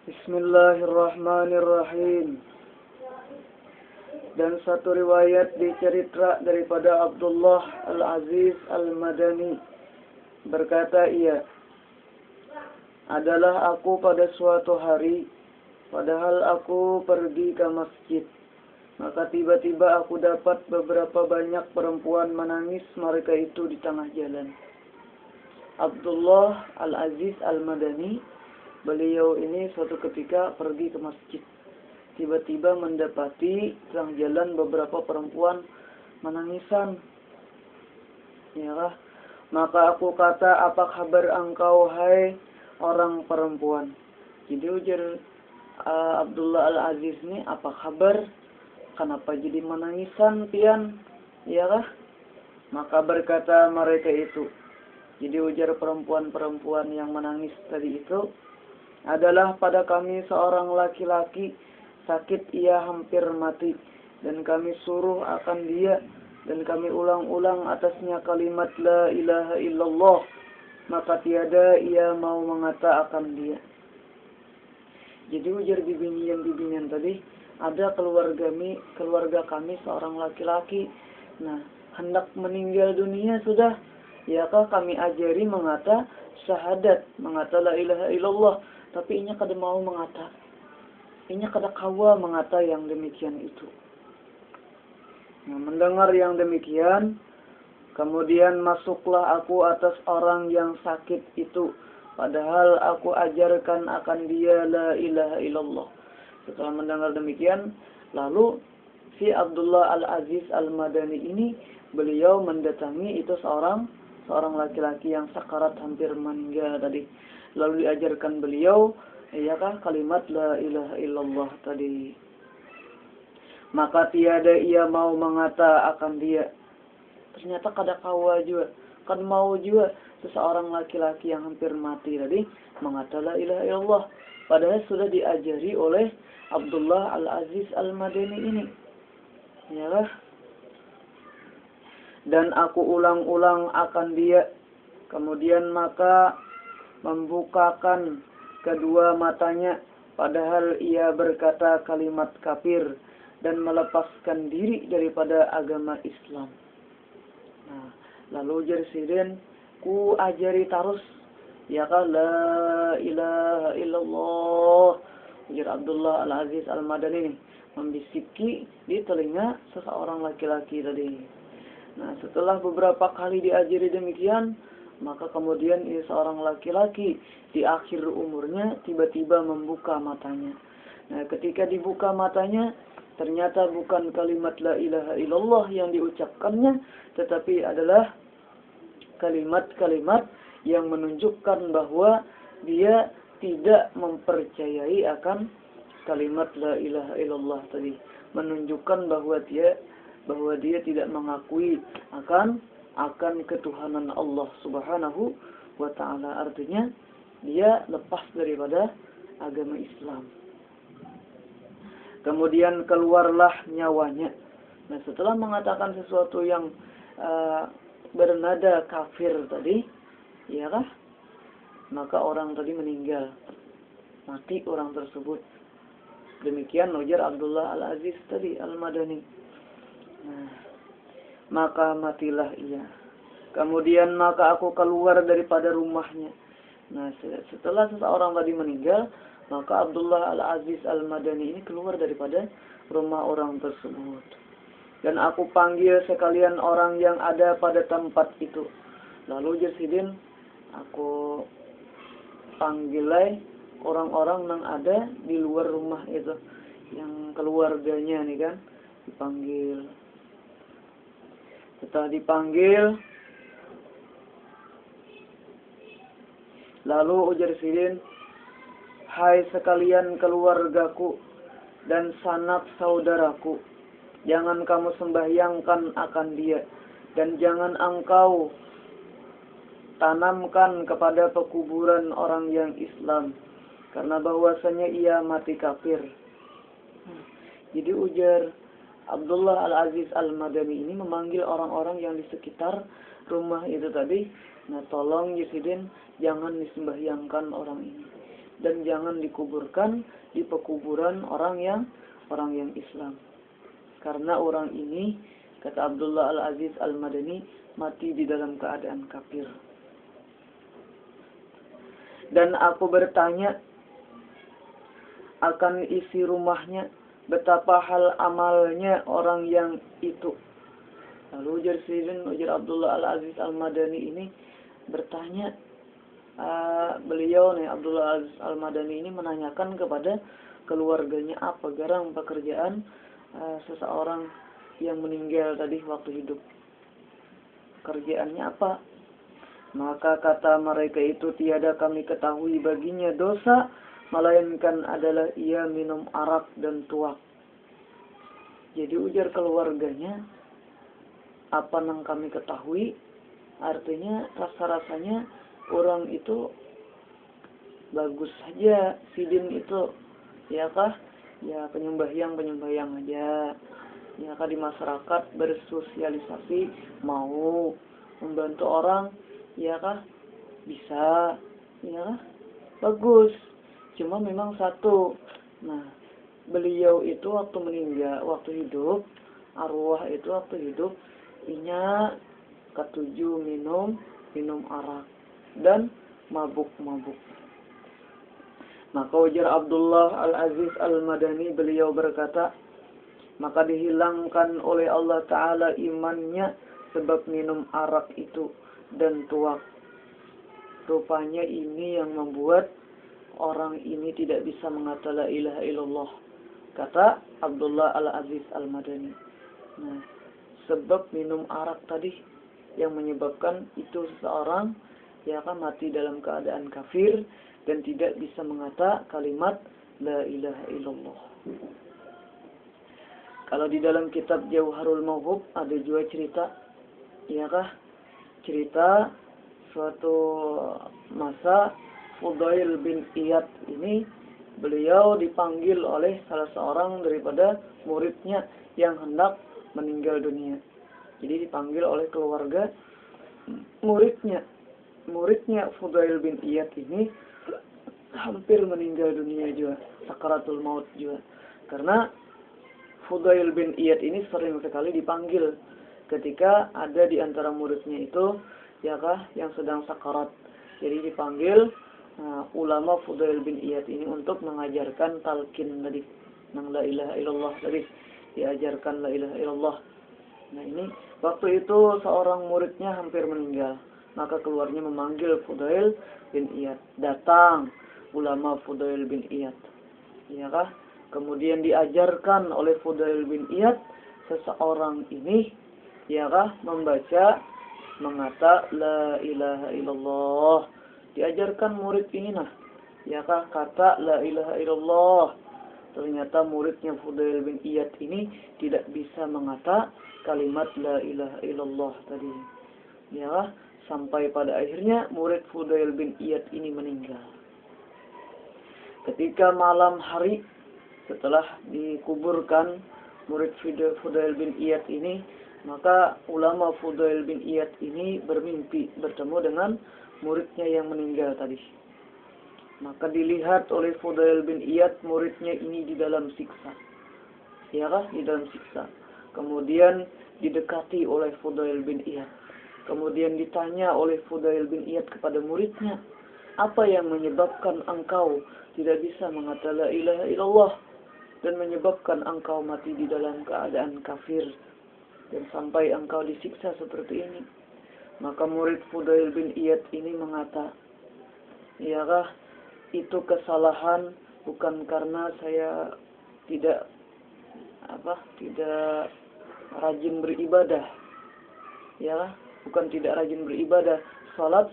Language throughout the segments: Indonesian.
Bismillahirrahmanirrahim. Dan satu riwayat dicerita daripada Abdullah Al-Aziz Al-Madani, berkata ia, adalah aku pada suatu hari, padahal aku pergi ke masjid, maka tiba-tiba aku dapat beberapa banyak perempuan menangis mereka itu di tengah jalan. Abdullah Al-Aziz Al-Madani, beliau ini suatu ketika pergi ke masjid. Tiba-tiba mendapati tengah jalan beberapa perempuan menangisan. Ya, maka aku kata, apa kabar engkau hai orang perempuan? Jadi ujar Abdullah Al-Aziz ini, apa kabar? Kenapa jadi menangisan pian? Ya kah? Maka berkata mereka itu. Jadi ujar perempuan-perempuan yang menangis tadi itu, adalah pada kami seorang laki-laki sakit ia hampir mati, dan kami suruh akan dia, dan kami ulang-ulang atasnya kalimat la ilaha illallah, maka tiada ia mau mengata akan dia. Jadi ujar bimbingan tadi, ada keluarga kami seorang laki-laki, nah hendak meninggal dunia sudah, yakah kami ajari mengata syahadat, mengata la ilaha illallah, tapi inya kada mau mengata. Inya kada kawa mengata yang demikian itu. Nah, mendengar yang demikian, kemudian masuklah aku atas orang yang sakit itu, padahal aku ajarkan akan dia la ilaha illallah. Setelah mendengar demikian, lalu si Abdullah Al-Aziz Al-Madani ini, beliau mendatangi itu seorang laki-laki yang sakarat hampir meninggal tadi. Lalu diajarkan beliau, iyakah kalimat la ilaha illallah tadi. Maka tiada ia mau mengata akan dia. Ternyata kada kawa juga, kan mau juga seseorang laki-laki yang hampir mati tadi mengata la ilaha illallah, padahal sudah diajari oleh Abdullah Al-Aziz Al-Madani ini. Ya. Dan aku ulang-ulang akan dia. Kemudian maka membukakan kedua matanya, padahal ia berkata kalimat kafir dan melepaskan diri daripada agama Islam. Nah, lalu ujar sidin, ku ajari tarus, ya kan la ilaha illallah. Ujar Abdullah Al-Aziz Al-Madani membisiki di telinga seseorang laki-laki tadi. Nah, setelah beberapa kali diajari demikian, maka kemudian ia seorang laki-laki di akhir umurnya tiba-tiba membuka matanya. Nah, ketika dibuka matanya, ternyata bukan kalimat la ilaha illallah yang diucapkannya, tetapi adalah kalimat-kalimat yang menunjukkan bahwa dia tidak mempercayai akan kalimat la ilaha illallah tadi. Menunjukkan bahwa dia tidak mengakui akan ketuhanan Allah Subhanahu wa ta'ala. Artinya dia lepas daripada agama Islam. Kemudian keluarlah nyawanya. Nah, setelah mengatakan sesuatu yang bernada kafir tadi, ya kah? Maka orang tadi meninggal. Mati orang tersebut. Demikian ujar Abdullah Al-Aziz tadi Al-Madani. Nah, maka matilah ia. Kemudian maka aku keluar daripada rumahnya. Nah, setelah seseorang tadi meninggal, maka Abdullah Al-Aziz Al-Madani ini keluar daripada rumah orang tersebut. Dan aku panggil sekalian orang yang ada pada tempat itu. Lalu Jasidin, aku panggilai orang-orang yang ada di luar rumah itu, yang keluarganya nih kan, dipanggil. Setelah dipanggil, lalu ujar sidin, hai sekalian keluargaku dan sanak saudaraku, jangan kamu sembahyangkan akan dia, dan jangan engkau tanamkan kepada pekuburan orang yang Islam, karena bahwasanya ia mati kafir. Jadi ujar Abdullah Al-Aziz Al-Madani ini memanggil orang-orang yang di sekitar rumah itu tadi. Nah, tolong Yesidin jangan disembahyangkan orang ini. dan jangan dikuburkan di pekuburan orang yang Islam. Karena orang ini, kata Abdullah Al-Aziz Al-Madani, mati di dalam keadaan kafir. Dan aku bertanya akan isi rumahnya, betapa hal amalnya orang yang itu. Lalu ujar Abdullah Al-Aziz Al-Madani ini bertanya, beliau nih Abdullah Al-Aziz Al-Madani ini menanyakan kepada keluarganya apa garang pekerjaan seseorang yang meninggal tadi waktu hidup. Kerjaannya apa? Maka kata mereka itu, tiada kami ketahui baginya dosa, melainkan adalah ia minum arak dan tuak. Jadi ujar keluarganya, apa yang kami ketahui, artinya rasa-rasanya orang itu bagus saja, sidin itu, ya kah? Ya penyembahyang aja, ya kah, di masyarakat bersosialisasi, mau membantu orang, ya kah? Bisa, ya kah? Bagus. Cuma memang satu, nah beliau itu waktu hidup, arwah itu waktu hidup, inya ketujuh minum arak dan mabuk-mabuk. Maka ujar Abdullah Al-Aziz Al-Madani, beliau berkata, maka dihilangkan oleh Allah Ta'ala imannya sebab minum arak itu dan tuak. Rupanya ini yang membuat orang ini tidak bisa mengatakan la ilaha illallah, kata Abdullah Al-Aziz Al-Madani. Nah, sebab minum arak tadi yang menyebabkan itu seseorang ya akan mati dalam keadaan kafir dan tidak bisa mengatakan kalimat la ilaha illallah. Kalau di dalam kitab Jauharul Mawhub ada juga cerita, ya kah? Cerita suatu masa Fudail bin Iyad ini, beliau dipanggil oleh salah seorang daripada muridnya yang hendak meninggal dunia. Jadi dipanggil oleh keluarga muridnya. Muridnya Fudail bin Iyad ini hampir meninggal dunia juga, sakaratul maut juga. Karena Fudail bin Iyad ini sering sekali dipanggil ketika ada di antara muridnya itu, ya kah, yang sedang sakarat. Jadi dipanggil ulama Fudail bin Iyad ini untuk mengajarkan talqin tadi, nang la ilaha illallah tadi, diajarkan la ilaha illallah. Nah ini waktu itu seorang muridnya hampir meninggal, maka keluarnya memanggil Fudail bin Iyad. Datang ulama Fudail bin Iyad, ya kah? Kemudian diajarkan oleh Fudail bin Iyad seseorang ini, ya kah, membaca mengata la ilaha illallah. Diajarkan murid ini ya kah, kata la ilaha illallah. Ternyata muridnya Fudail bin Iyad ini tidak bisa mengata kalimat la ilaha illallah tadi. Ya kah, sampai pada akhirnya murid Fudail bin Iyad ini meninggal. Ketika malam hari setelah dikuburkan murid Fudail bin Iyad ini, maka ulama Fudail bin Iyad ini bermimpi bertemu dengan muridnya yang meninggal tadi. Maka dilihat oleh Fudail bin Iyad muridnya ini di dalam siksa. Ya kah? Di dalam siksa. Kemudian didekati oleh Fudail bin Iyad. Kemudian ditanya oleh Fudail bin Iyad kepada muridnya, apa yang menyebabkan engkau tidak bisa mengatakan la ilaha illallah dan menyebabkan engkau mati di dalam keadaan kafir dan sampai engkau disiksa seperti ini? Maka murid Fudail bin Iyad ini mengata, ya kah, itu kesalahan bukan karena saya tidak rajin beribadah, ya kah? Bukan tidak rajin beribadah, salat,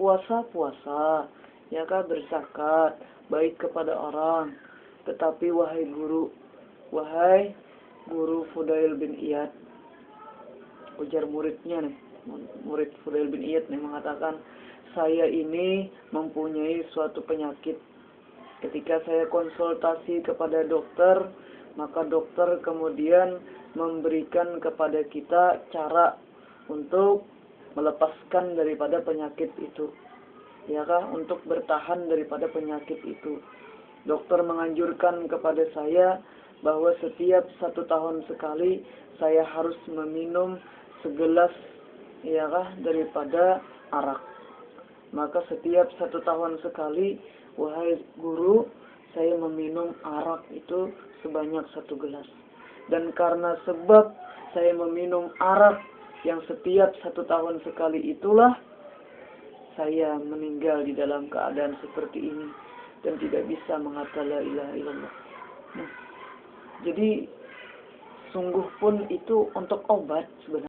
puasa, ya kah, berzakat, baik kepada orang. Tetapi wahai guru Fudail bin Iyad, ujar muridnya nih, murid Fudail bin Iyad nih mengatakan, saya ini mempunyai suatu penyakit. Ketika saya konsultasi kepada dokter, maka dokter kemudian memberikan kepada kita cara untuk melepaskan daripada penyakit itu. ya kah, untuk bertahan daripada penyakit itu. Dokter menganjurkan kepada saya bahwa setiap 1 tahun sekali saya harus meminum segelas, ya kah, daripada arak. Maka setiap 1 tahun sekali, wahai guru, saya meminum arak itu sebanyak 1 gelas. Dan karena sebab saya meminum arak yang setiap 1 tahun sekali itulah, saya meninggal di dalam keadaan seperti ini dan tidak bisa mengatakan la ilaha illallah. Nah, jadi sungguh pun itu untuk obat sebenarnya.